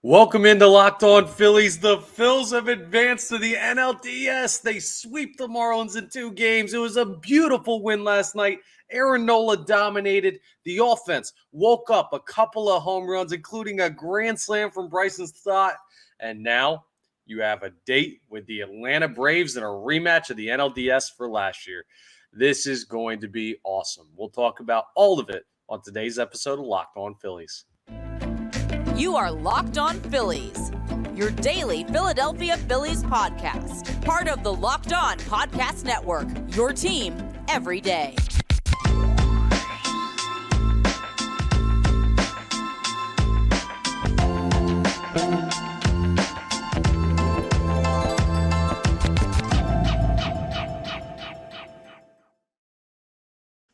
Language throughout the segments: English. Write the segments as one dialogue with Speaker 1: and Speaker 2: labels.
Speaker 1: Welcome into Locked On Phillies. The Phils have advanced to the NLDS. They sweep the Marlins in 2 games. It was a beautiful win last night. Aaron Nola dominated. The offense woke up, a couple of home runs, including a grand slam from Bryson Stott. And now you have a date with the Atlanta Braves and a rematch of the NLDS for last year. This is going to be awesome. We'll talk about all of it on today's episode of Locked On Phillies.
Speaker 2: You are Locked On Phillies, your daily Philadelphia Phillies podcast. Part of the Locked On Podcast Network, your team every day.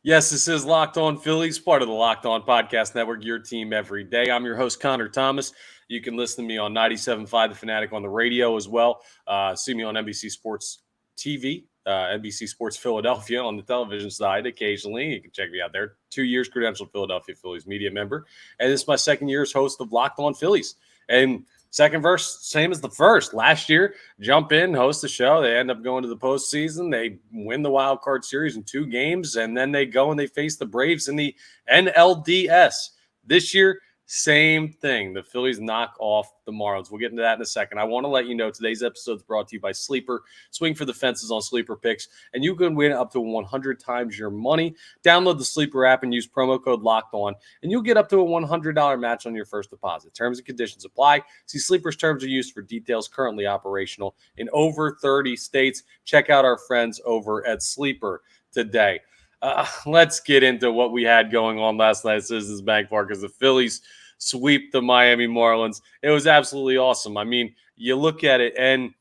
Speaker 1: Yes, this is Locked On Phillies, part of the Locked On Podcast Network, your team every day. I'm your host, Connor Thomas. You can listen to me on 97.5 The Fanatic on the radio as well. See me on NBC Sports TV, NBC Sports Philadelphia on the television side occasionally. You can check me out there. 2 years credentialed Philadelphia Phillies media member. And this is my second year as host of Locked On Phillies. And second verse, same as the first. Last year, jump in, host the show. They end up going to the postseason. They win the wild card series in 2 games, and then they go and they face the Braves in the NLDS. This year, same thing. The Phillies knock off the Marlins. We'll get into that in a second. I want to let you know today's episode is brought to you by Sleeper. Swing for the fences on Sleeper Picks, and you can win up to 100 times your money. Download the Sleeper app and use promo code LOCKEDON, and you'll get up to a $100 match on your first deposit. Terms and conditions apply. See Sleeper's terms of use for details. Currently operational in over 30 states. Check out our friends over at Sleeper today. Let's get into what we had going on last night at Citizens Bank Park as the Phillies sweep the Miami Marlins. It was absolutely awesome. I mean, you look at it, and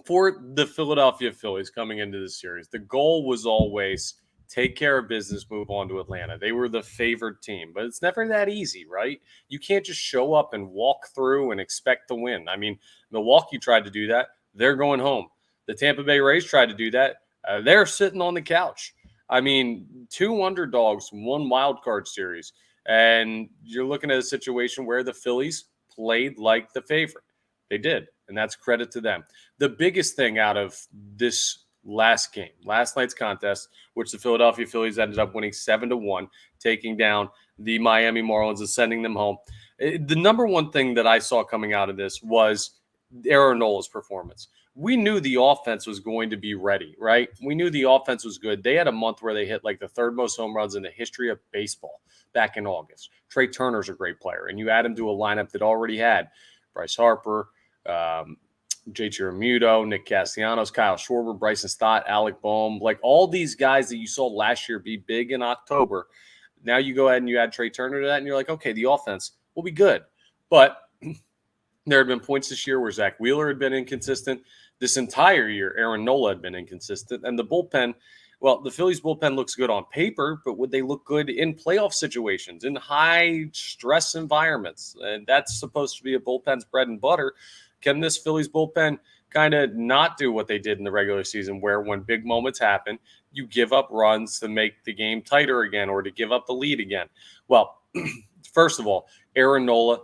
Speaker 1: for the Philadelphia Phillies coming into the series, the goal was always take care of business, move on to Atlanta. They were the favored team, but it's never that easy, right? You can't just show up and walk through and expect to win. I mean, Milwaukee tried to do that. They're going home. The Tampa Bay Rays tried to do that. They're sitting on the couch. I mean, 2 underdogs, 1 wild card series. And you're looking at a situation where the Phillies played like the favorite. They did, and that's credit to them. The biggest thing out of this last game, last night's contest, which the Philadelphia Phillies ended up winning 7-1, taking down the Miami Marlins and sending them home. The number one thing that I saw coming out of this was Aaron Nola's performance. We knew the offense was going to be ready, right? We knew the offense was good. They had a month where they hit like the 3rd most home runs in the history of baseball back in August. Trey Turner's a great player, and you add him to a lineup that already had Bryce Harper, JT Realmuto, Nick Castellanos, Kyle Schwarber, Bryson Stott, Alec Boehm, like all these guys that you saw last year be big in October. Now you go ahead and you add Trey Turner to that, and you're like, okay, the offense will be good. But there had been points this year where Zach Wheeler had been inconsistent. This entire year, Aaron Nola had been inconsistent. And the bullpen, well, the Phillies bullpen looks good on paper, but would they look good in playoff situations, in high-stress environments? And that's supposed to be a bullpen's bread and butter. Can this Phillies bullpen kind of not do what they did in the regular season, where when big moments happen, you give up runs to make the game tighter again or to give up the lead again? Well, first of all, Aaron Nola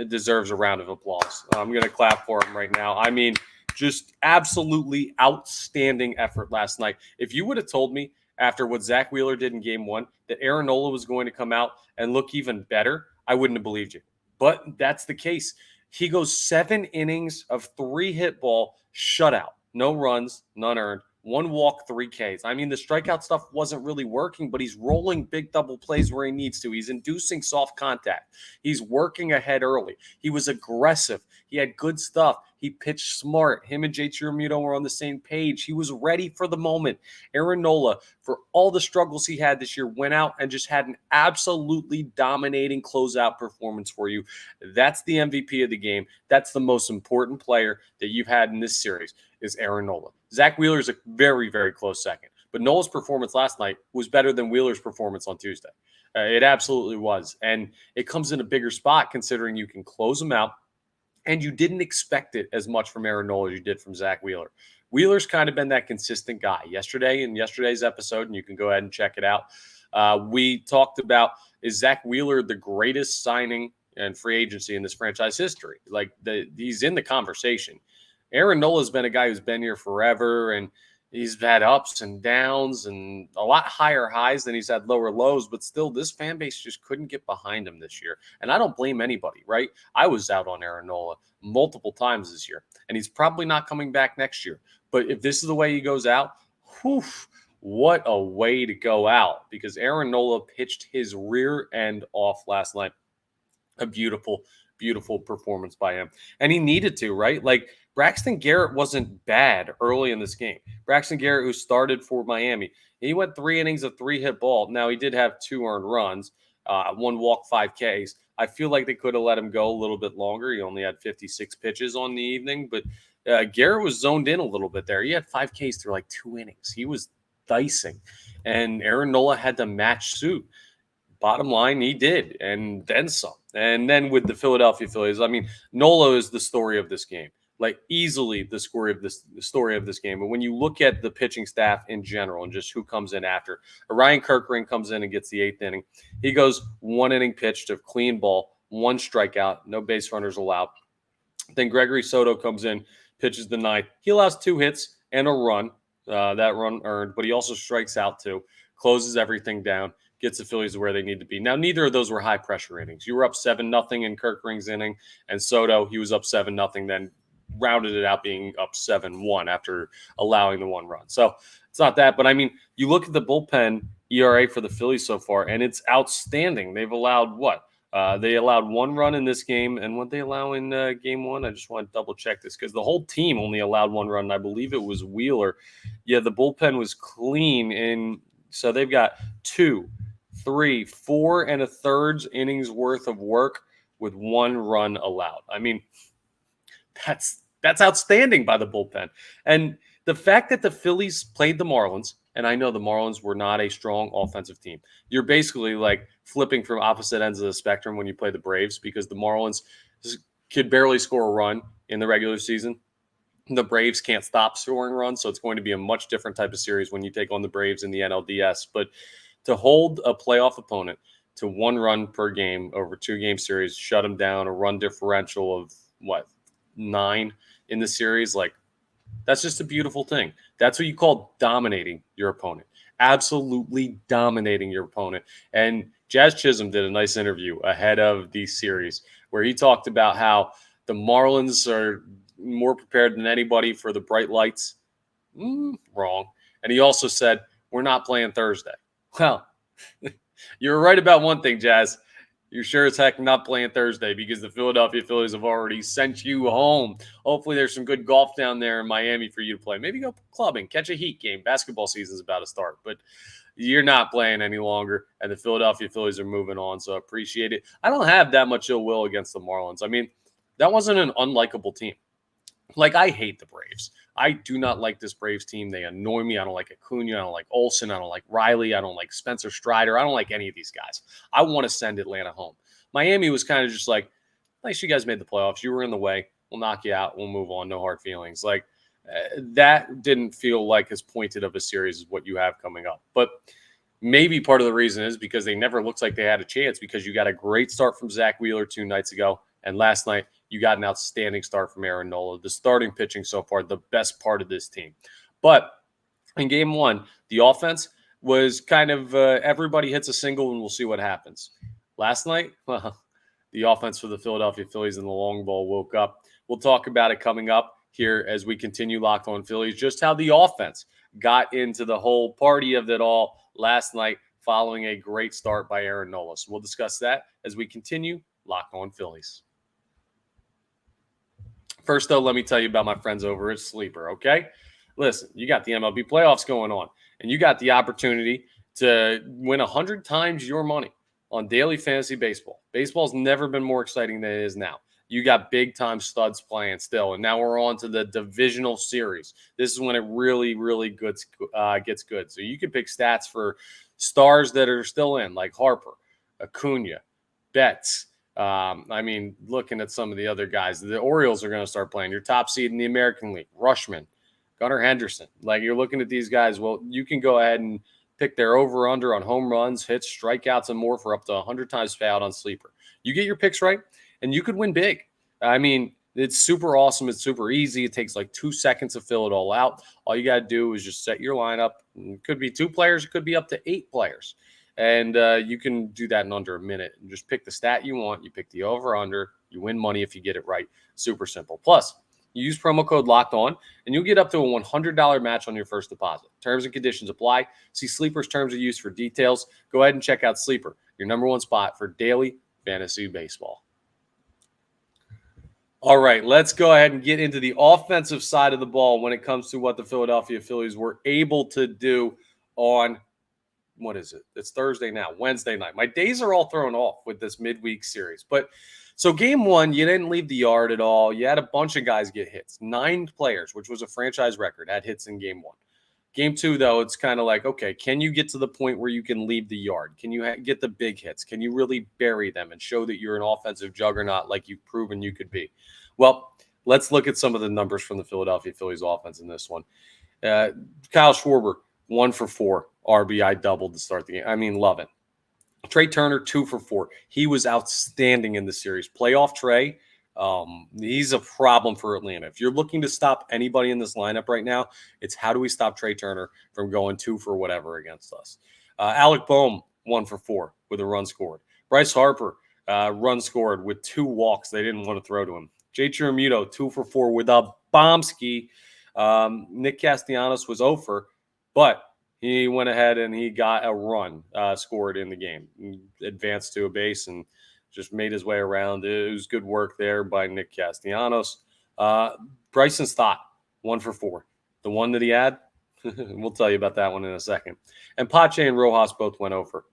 Speaker 1: deserves a round of applause. I'm going to clap for him right now. I mean, just absolutely outstanding effort last night. If you would have told me after what Zach Wheeler did in game 1 that Aaron Nola was going to come out and look even better, I wouldn't have believed you. But that's the case. He goes 7 innings of 3 hit ball shutout. No runs, none earned. 1 walk, 3 Ks. I mean, the strikeout stuff wasn't really working, but he's rolling big double plays where he needs to. He's inducing soft contact. He's working ahead early. He was aggressive. He had good stuff. He pitched smart. Him and JT Realmuto were on the same page. He was ready for the moment. Aaron Nola, for all the struggles he had this year, went out and just had an absolutely dominating closeout performance for you. That's the MVP of the game. That's the most important player that you've had in this series is Aaron Nola. Zach Wheeler is a very, very close second. But Nola's performance last night was better than Wheeler's performance on Tuesday. It absolutely was. And it comes in a bigger spot considering you can close them out. And you didn't expect it as much from Aaron Nola as you did from Zach Wheeler. Wheeler's kind of been that consistent guy. Yesterday, in yesterday's episode, and you can go ahead and check it out, we talked about, is Zach Wheeler the greatest signing and free agency in this franchise history. Like he's in the conversation. Aaron Nola has been a guy who's been here forever, and he's had ups and downs and a lot higher highs than he's had lower lows, but still this fan base just couldn't get behind him this year. And I don't blame anybody, right? I was out on Aaron Nola multiple times this year, and he's probably not coming back next year. But if this is the way he goes out, whew, what a way to go out, because Aaron Nola pitched his rear end off last night. A beautiful, beautiful performance by him. And he needed to, right? Like Braxton Garrett wasn't bad early in this game. Braxton Garrett, who started for Miami, he went 3 innings of 3-hit ball. Now, he did have 2 earned runs, 1 walk, 5 Ks. I feel like they could have let him go a little bit longer. He only had 56 pitches on the evening, but Garrett was zoned in a little bit there. He had 5 Ks through like 2 innings. He was dicing, and Aaron Nola had to match suit. Bottom line, he did, and then some. And then with the Philadelphia Phillies, I mean, Nola is the story of this game, like easily the story of this game. But when you look at the pitching staff in general and just who comes in after, Ryan Kirkring comes in and gets the 8th inning. He goes 1 inning pitched of clean ball, 1 strikeout, no base runners allowed. Then Gregory Soto comes in, pitches the 9th. He allows 2 hits and a run, that run earned, but he also strikes out 2, closes everything down, gets the Phillies to where they need to be. Now, neither of those were high-pressure innings. You were up 7-0 in Kirkring's inning, and Soto, he was up 7-0, then rounded it out being up 7-1 after allowing the 1 run. So it's not that, but I mean, you look at the bullpen ERA for the Phillies so far, and it's outstanding. They've allowed what? They allowed 1 run in this game, and what they allow in game 1, I just want to double-check this because the whole team only allowed 1 run, and I believe it was Wheeler. Yeah, the bullpen was clean, and so they've got 2, 3, 4 1/3 innings worth of work with 1 run allowed. I mean, that's outstanding by the bullpen. And the fact that the Phillies played the Marlins, and I know the Marlins were not a strong offensive team. You're basically like flipping from opposite ends of the spectrum when you play the Braves, because the Marlins could barely score a run in the regular season. The Braves can't stop scoring runs, so it's going to be a much different type of series when you take on the Braves in the NLDS. But to hold a playoff opponent to 1 run per game over 2-game series, shut them down, a run differential of 9 in the series, like that's just a beautiful thing. That's what you call dominating your opponent. Absolutely dominating your opponent. And Jazz Chisholm did a nice interview ahead of the series where he talked about how the Marlins are more prepared than anybody for the bright lights. Wrong. And he also said, we're not playing Thursday. Well, you're right about one thing, Jazz. You're sure as heck not playing Thursday because the Philadelphia Phillies have already sent you home. Hopefully there's some good golf down there in Miami for you to play. Maybe go clubbing, catch a Heat game. Basketball season's about to start, but you're not playing any longer, and the Philadelphia Phillies are moving on, so I appreciate it. I don't have that much ill will against the Marlins. I mean, that wasn't an unlikable team. Like, I hate the Braves. I do not like this Braves team. They annoy me. I don't like Acuna. I don't like Olsen. I don't like Riley. I don't like Spencer Strider. I don't like any of these guys. I want to send Atlanta home. Miami was kind of just like, nice you guys made the playoffs. You were in the way. We'll knock you out. We'll move on. No hard feelings. Like, that didn't feel like as pointed of a series as what you have coming up. But maybe part of the reason is because they never looked like they had a chance, because you got a great start from Zach Wheeler 2 nights ago. And last night, you got an outstanding start from Aaron Nola. The starting pitching so far, the best part of this team. But in game 1, the offense was kind of everybody hits a single and we'll see what happens. Last night, well, the offense for the Philadelphia Phillies and the long ball woke up. We'll talk about it coming up here as we continue Locked On Phillies, just how the offense got into the whole party of it all last night following a great start by Aaron Nola. So we'll discuss that as we continue Locked On Phillies. First, though, let me tell you about my friends over at Sleeper, okay? Listen, you got the MLB playoffs going on, and you got the opportunity to win 100 times your money on daily fantasy baseball. Baseball's never been more exciting than it is now. You got big-time studs playing still, and now we're on to the divisional series. This is when it really, really gets good. So you can pick stats for stars that are still in, like Harper, Acuna, Betts. I mean, looking at some of the other guys, the Orioles are going to start playing. Your top seed in the American League, Rushman, Gunnar Henderson. Like, you're looking at these guys. Well, you can go ahead and Pick their over-under on home runs, hits, strikeouts, and more for up to 100 times payout on Sleeper. You get your picks right, and you could win big. I mean, it's super awesome. It's super easy. It takes like 2 seconds to fill it all out. All you got to do is just set your lineup. It could be 2 players. It could be up to 8 players. And you can do that in under a minute. And just pick the stat you want. You pick the over-under. You win money if you get it right. Super simple. Plus, you use promo code Locked On, and you'll get up to a $100 match on your first deposit. Terms and conditions apply. See Sleeper's terms of use for details. Go ahead and check out Sleeper, your number one spot for daily fantasy baseball. All right, let's go ahead and get into the offensive side of the ball when it comes to what the Philadelphia Phillies were able to do on, what is it? It's Thursday now, Wednesday night. My days are all thrown off with this midweek series. But so game one, you didn't leave the yard at all. You had a bunch of guys get hits. 9 players, which was a franchise record, had hits in game one. Game two, though, it's kind of like, okay, can you get to the point where you can leave the yard? Can you get the big hits? Can you really bury them and show that you're an offensive juggernaut like you've proven you could be? Well, let's look at some of the numbers from the Philadelphia Phillies offense in this one. Kyle Schwarber, 1 for 4, RBI doubled to start the game. I mean, love it. Trey Turner, 2 for 4. He was outstanding in the series. Playoff Trey, he's a problem for Atlanta. If you're looking to stop anybody in this lineup right now, it's how do we stop Trey Turner from going 2 for whatever against us. Alec Boehm, 1 for 4 with a run scored. Bryce Harper, run scored with 2 walks. They didn't want to throw to him. JT Realmuto, 2 for 4 with a bombski. Nick Castellanos was 0 for, but he went ahead and he got a run scored in the game. He advanced to a base and just made his way around. It was good work there by Nick Castellanos. Bryson Stott, 1 for 4. The one that he had, we'll tell you about that one in a second. And Pache and Rojas both went over.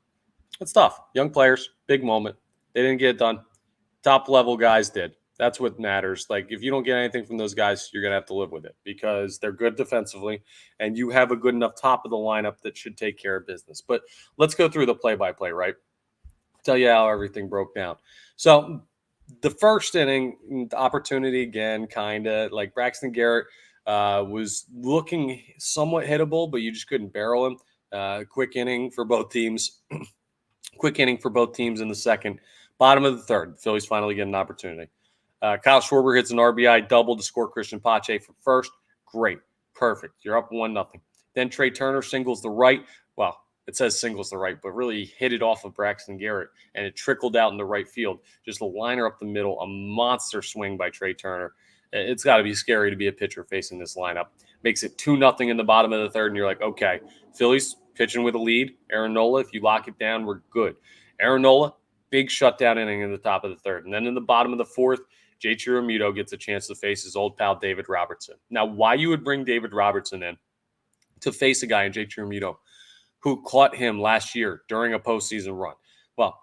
Speaker 1: It's tough. Young players, big moment. They didn't get it done. Top-level guys did. That's what matters. Like, if you don't get anything from those guys, you're going to have to live with it because they're good defensively, and you have a good enough top of the lineup that should take care of business. But let's go through the play-by-play, right? Tell you how everything broke down. So the first inning, the opportunity again, kind of like Braxton Garrett was looking somewhat hittable, but you just couldn't barrel him. Quick inning for both teams. Quick inning for both teams in the second. Bottom of the third, the Phillies finally get an opportunity. Kyle Schwarber hits an RBI double to score Christian Pache for first. Great. Perfect. You're up 1-0. Then Trey Turner singles the right. Well, it says singles the right, but really hit it off of Braxton Garrett, and it trickled out in the right field. Just a liner up the middle, a monster swing by Trey Turner. It's got to be scary to be a pitcher facing this lineup. Makes it 2-0 in the bottom of the third, and you're like, okay, Phillies pitching with a lead. Aaron Nola, if you lock it down, we're good. Aaron Nola, big shutdown inning in the top of the third. And then in the bottom of the fourth, JT Realmuto gets a chance to face his old pal David Robertson. Now, why you would bring David Robertson in to face a guy in JT Realmuto who caught him last year during a postseason run? Well,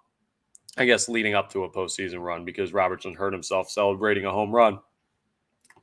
Speaker 1: I guess leading up to a postseason run because Robertson hurt himself celebrating a home run.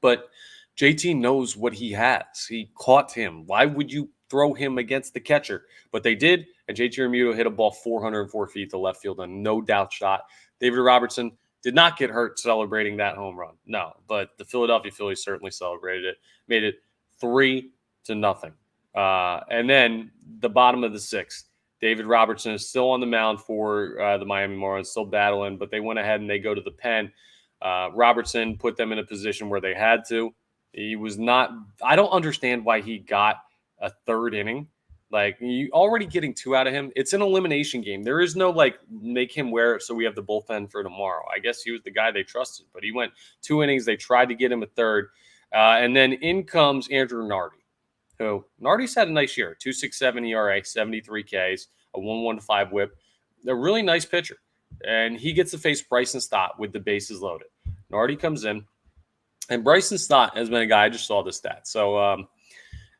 Speaker 1: But JT knows what he has. He caught him. Why would you throw him against the catcher? But they did, and JT Realmuto hit a ball 404 feet to left field, a no-doubt shot. David Robertson did not get hurt celebrating that home run. No, but the Philadelphia Phillies certainly celebrated it, made it 3-0. And then the bottom of the sixth, David Robertson is still on the mound for the Miami Marlins, still battling, but they went ahead and they go to the pen. Robertson put them in a position where they had to. He was not – I don't understand why he got a third inning. Like, you already getting 2 out of him. It's an elimination game. There is no, like, make him wear it so we have the bullpen for tomorrow. I guess he was the guy they trusted, but he went 2 innings. They tried to get him a third. And then in comes Andrew Nardi, who Nardi's had a nice year, 2.67 ERA, 73 Ks, a 1.15 whip. A really nice pitcher. And he gets to face Bryson Stott with the bases loaded. Nardi comes in, and Bryson Stott has been a guy, I just saw the stats. So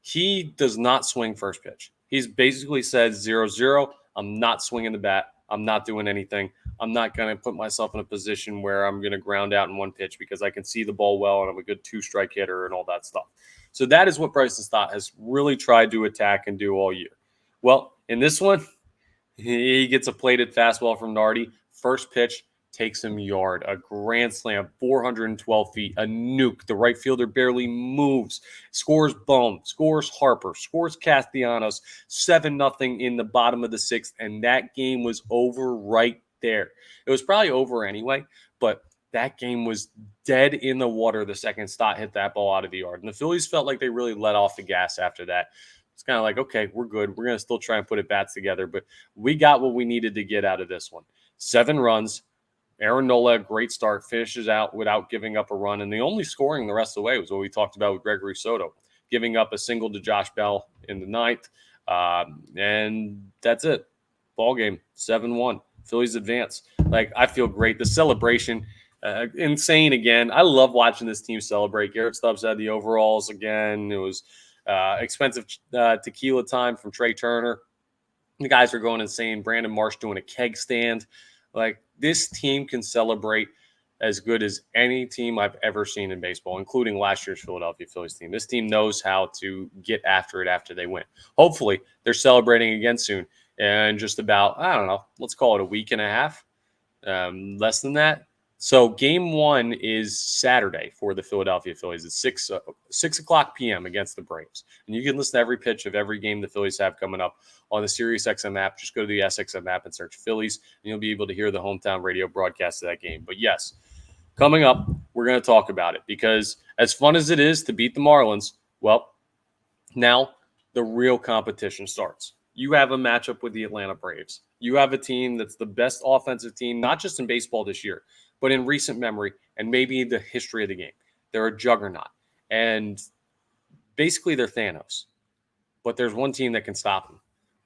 Speaker 1: he does not swing first pitch. He's basically said 0-0. I'm not swinging the bat. I'm not doing anything. I'm not going to put myself in a position where I'm going to ground out in one pitch because I can see the ball well and I'm a good 2-strike hitter and all that stuff. So that is what Bryson Stott has really tried to attack and do all year. Well, in this one, he gets a plated fastball from Nardi. First pitch, takes him yard, a grand slam, 412 feet, a nuke. The right fielder barely moves, scores Bohm, scores Harper, scores Castellanos, 7-0 in the bottom of the sixth, and that game was over right there. It was probably over anyway, but that game was dead in the water the second Stott hit that ball out of the yard. And the Phillies felt like they really let off the gas after that. It's kind of like, okay, we're good. We're going to still try and put it bats together, but we got what we needed to get out of this one. 7 runs. Aaron Nola, great start, finishes out without giving up a run. And the only scoring the rest of the way was what we talked about with Gregory Soto, giving up a single to Josh Bell in the ninth. And that's it. Ball game, 7-1. Phillies advance. Like, I feel great. The celebration, insane again. I love watching this team celebrate. Garrett Stubbs had the overalls again. It was expensive tequila time from Trey Turner. The guys are going insane. Brandon Marsh doing a keg stand. Like, this team can celebrate as good as any team I've ever seen in baseball, including last year's Philadelphia Phillies team. This team knows how to get after it after they win. Hopefully, they're celebrating again soon. And just about, I don't know, let's call it a week and a half, less than that. So game 1 is Saturday for the Philadelphia Phillies. It's 6 o'clock p.m. against the Braves. And you can listen to every pitch of every game the Phillies have coming up on the SiriusXM app. Just go to the SXM app and search Phillies, and you'll be able to hear the hometown radio broadcast of that game. But yes, coming up, we're going to talk about it because as fun as it is to beat the Marlins, well, now the real competition starts. You have a matchup with the Atlanta Braves. You have a team that's the best offensive team, not just in baseball this year, but in recent memory and maybe the history of the game. They're a juggernaut. And basically they're Thanos. But there's one team that can stop them.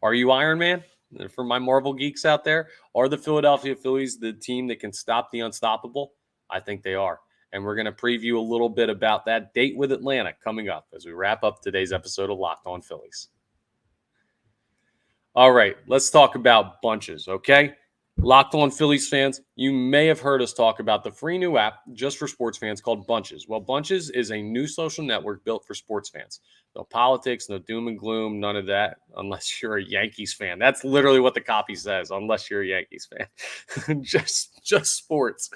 Speaker 1: Are you Iron Man? For my Marvel geeks out there, are the Philadelphia Phillies the team that can stop the unstoppable? I think they are. And we're going to preview a little bit about that date with Atlanta coming up as we wrap up today's episode of Locked On Phillies. All right, let's talk about bunches, okay? Locked On Phillies fans, you may have heard us talk about the free new app just for sports fans called Bunches. Well, Bunches is a new social network built for sports fans. No politics, no doom and gloom, none of that, unless you're a Yankees fan. That's literally what the copy says, unless you're a Yankees fan. just sports.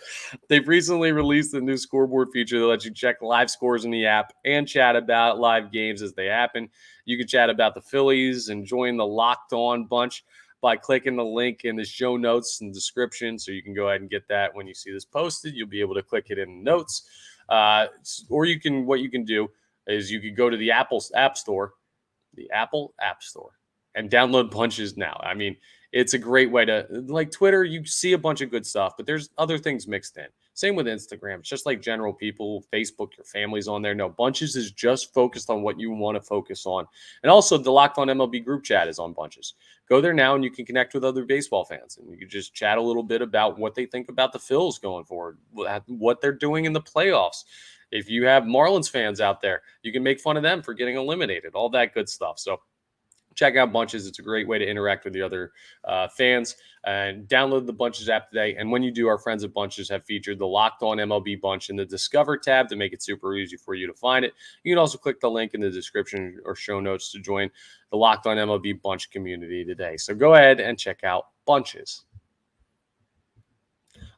Speaker 1: They've recently released a new scoreboard feature that lets you check live scores in the app and chat about live games as they happen. You can chat about the Phillies and join the Locked On Bunch by clicking the link in the show notes and description. So you can go ahead and get that when you see this posted. You'll be able to click it in the notes. Or what you can do is you could go to the Apple App Store, and download Bunches now. I mean, it's a great way to, like Twitter, you see a bunch of good stuff, but there's other things mixed in. Same with Instagram. It's just like general people, Facebook, your family's on there. No, Bunches is just focused on what you want to focus on. And also the Locked On MLB group chat is on Bunches. Go there now and you can connect with other baseball fans and you can just chat a little bit about what they think about the Phils going forward, what they're doing in the playoffs. If you have Marlins fans out there, you can make fun of them for getting eliminated, all that good stuff. So check out Bunches. It's a great way to interact with the other fans. And download the Bunches app today. And when you do, our friends at Bunches have featured the Locked On MLB Bunch in the Discover tab to make it super easy for you to find it. You can also click the link in the description or show notes to join the Locked On MLB Bunch community today. So go ahead and check out Bunches.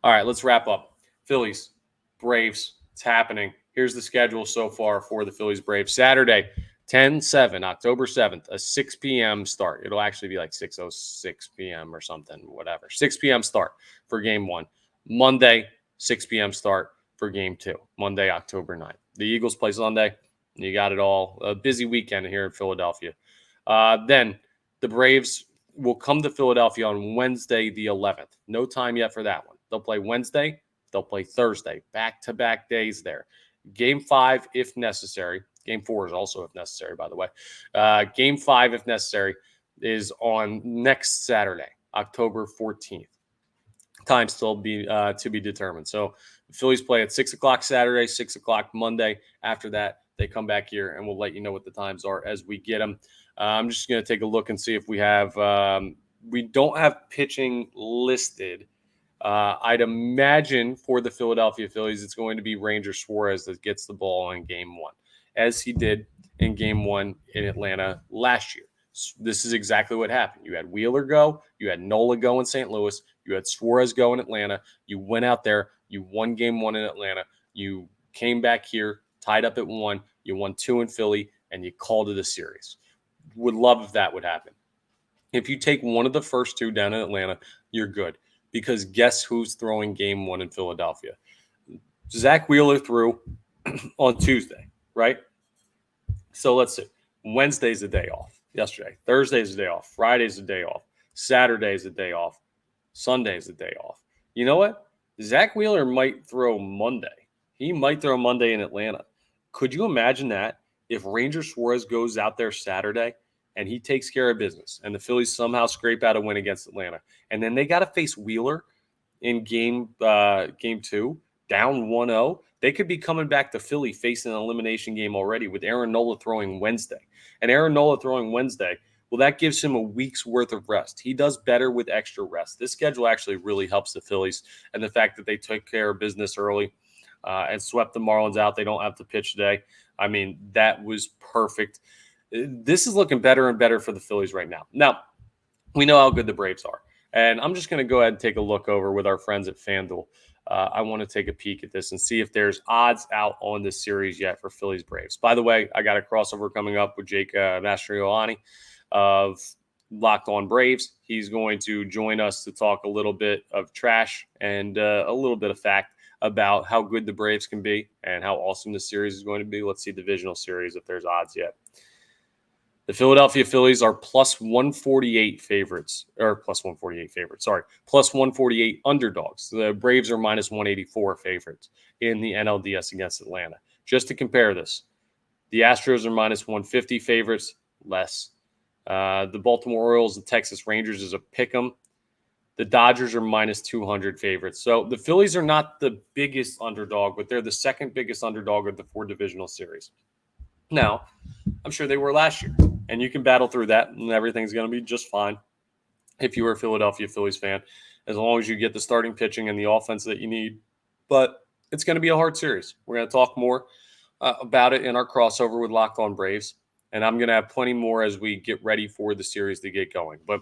Speaker 1: All right, let's wrap up. Phillies, Braves, it's happening. Here's the schedule so far for the Phillies Braves. Saturday, 10-7, October 7th, a 6 p.m. start. It'll actually be like 6:06 p.m. or something, whatever. 6 p.m. start for game 1. Monday, 6 p.m. start for game 2. Monday, October 9th. The Eagles play Sunday. You got it all. A busy weekend here in Philadelphia. Then the Braves will come to Philadelphia on Wednesday, the 11th. No time yet for that one. They'll play Wednesday. They'll play Thursday. Back-to-back days there. Game 5, if necessary. Game 4 is also if necessary, by the way. Game 5, if necessary, is on next Saturday, October 14th. Time still to be determined. So the Phillies play at 6 o'clock Saturday, 6 o'clock Monday. After that, they come back here, and we'll let you know what the times are as we get them. I'm just going to take a look and see if we have we don't have pitching listed. I'd imagine for the Philadelphia Phillies, it's going to be Ranger Suarez that gets the ball in game 1, as he did in game 1 in Atlanta last year. This is exactly what happened. You had Wheeler go, you had Nola go in St. Louis, you had Suarez go in Atlanta. You went out there, you won game 1 in Atlanta, you came back here, tied up at 1, you won 2 in Philly, and you called it a series. Would love if that would happen. If you take one of the first 2 down in Atlanta, you're good. Because guess who's throwing game 1 in Philadelphia? Zach Wheeler threw on Tuesday, right? So let's see. Wednesday's a day off. Yesterday. Thursday's a day off. Friday's a day off. Saturday's a day off. Sunday's a day off. You know what? Zach Wheeler might throw Monday. He might throw Monday in Atlanta. Could you imagine that if Ranger Suarez goes out there Saturday and he takes care of business and the Phillies somehow scrape out a win against Atlanta, and then they got to face Wheeler in game 2, down 1-0, they could be coming back to Philly facing an elimination game already with Aaron Nola throwing Wednesday. And Aaron Nola throwing Wednesday, well, that gives him a week's worth of rest. He does better with extra rest. This schedule actually really helps the Phillies, and the fact that they took care of business early and swept the Marlins out. They don't have to pitch today. I mean, that was perfect. This is looking better and better for the Phillies right now. Now, we know how good the Braves are. And I'm just going to go ahead and take a look over with our friends at FanDuel. I want to take a peek at this and see if there's odds out on this series yet for Phillies Braves. By the way, I got a crossover coming up with Jake Mastriolani of Locked On Braves. He's going to join us to talk a little bit of trash and a little bit of fact about how good the Braves can be and how awesome this series is going to be. Let's see divisional series if there's odds yet. The Philadelphia Phillies are plus 148 favorites, plus 148 underdogs. The Braves are minus 184 favorites in the NLDS against Atlanta. Just to compare this, the Astros are minus 150 favorites, less. The Baltimore Orioles and Texas Rangers is a pick 'em. The Dodgers are minus 200 favorites. So the Phillies are not the biggest underdog, but they're the second biggest underdog of the 4 divisional series. Now, I'm sure they were last year, and you can battle through that, and everything's going to be just fine if you were a Philadelphia Phillies fan, as long as you get the starting pitching and the offense that you need. But it's going to be a hard series. We're going to talk more about it in our crossover with Locked On Braves, and I'm going to have plenty more as we get ready for the series to get going. But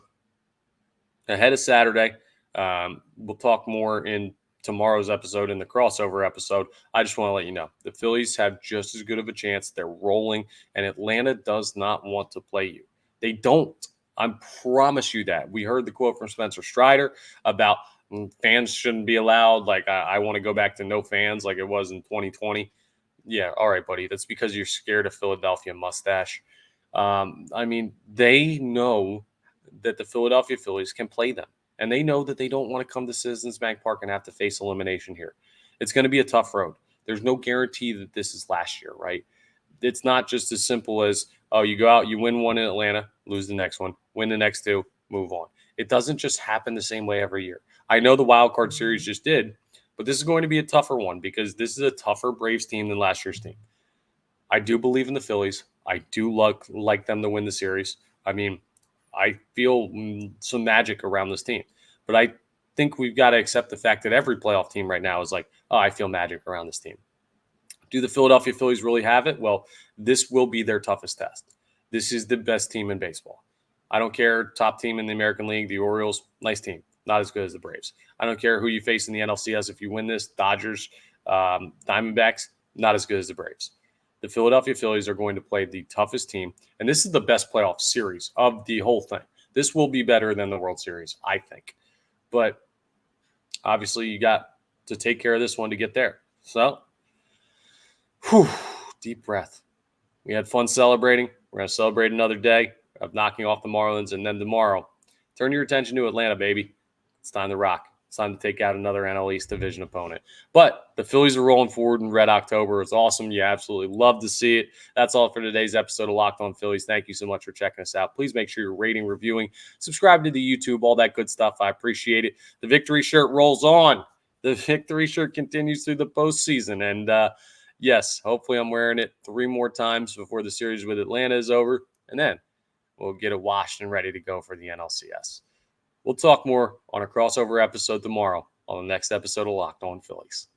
Speaker 1: ahead of Saturday, we'll talk more in tomorrow's episode, in the crossover episode. I just want to let you know the Phillies have just as good of a chance. They're rolling, and Atlanta does not want to play you. They don't. I promise you that. We heard the quote from Spencer Strider about fans shouldn't be allowed. Like, I want to go back to no fans like it was in 2020. Yeah, all right, buddy. That's because you're scared of Philadelphia mustache. I mean, they know that the Philadelphia Phillies can play them. And they know that they don't want to come to Citizens Bank Park and have to face elimination here. It's going to be a tough road. There's no guarantee that this is last year, right? It's not just as simple as, oh, you go out, you win one in Atlanta, lose the next one, win the next 2, move on. It doesn't just happen the same way every year. I know the wild card series just did, but this is going to be a tougher one because this is a tougher Braves team than last year's team. I do believe in the Phillies. I do like them to win the series. I mean, I feel some magic around this team. But I think we've got to accept the fact that every playoff team right now is like, oh, I feel magic around this team. Do the Philadelphia Phillies really have it? Well, this will be their toughest test. This is the best team in baseball. I don't care, top team in the American League, the Orioles, nice team. Not as good as the Braves. I don't care who you face in the NLCS. If you win this, Dodgers, Diamondbacks, not as good as the Braves. The Philadelphia Phillies are going to play the toughest team, and this is the best playoff series of the whole thing. This will be better than the World Series, I think. But obviously, you got to take care of this one to get there. So, deep breath. We had fun celebrating. We're going to celebrate another day of knocking off the Marlins. And then tomorrow, turn your attention to Atlanta, baby. It's time to rock. It's time to take out another NL East division opponent. But the Phillies are rolling forward in Red October. It's awesome. You absolutely love to see it. That's all for today's episode of Locked On Phillies. Thank you so much for checking us out. Please make sure you're rating, reviewing, subscribe to the YouTube, all that good stuff. I appreciate it. The victory shirt rolls on. The victory shirt continues through the postseason. And yes, hopefully I'm wearing it 3 more times before the series with Atlanta is over. And then we'll get it washed and ready to go for the NLCS. We'll talk more on a crossover episode tomorrow on the next episode of Locked On Phillies.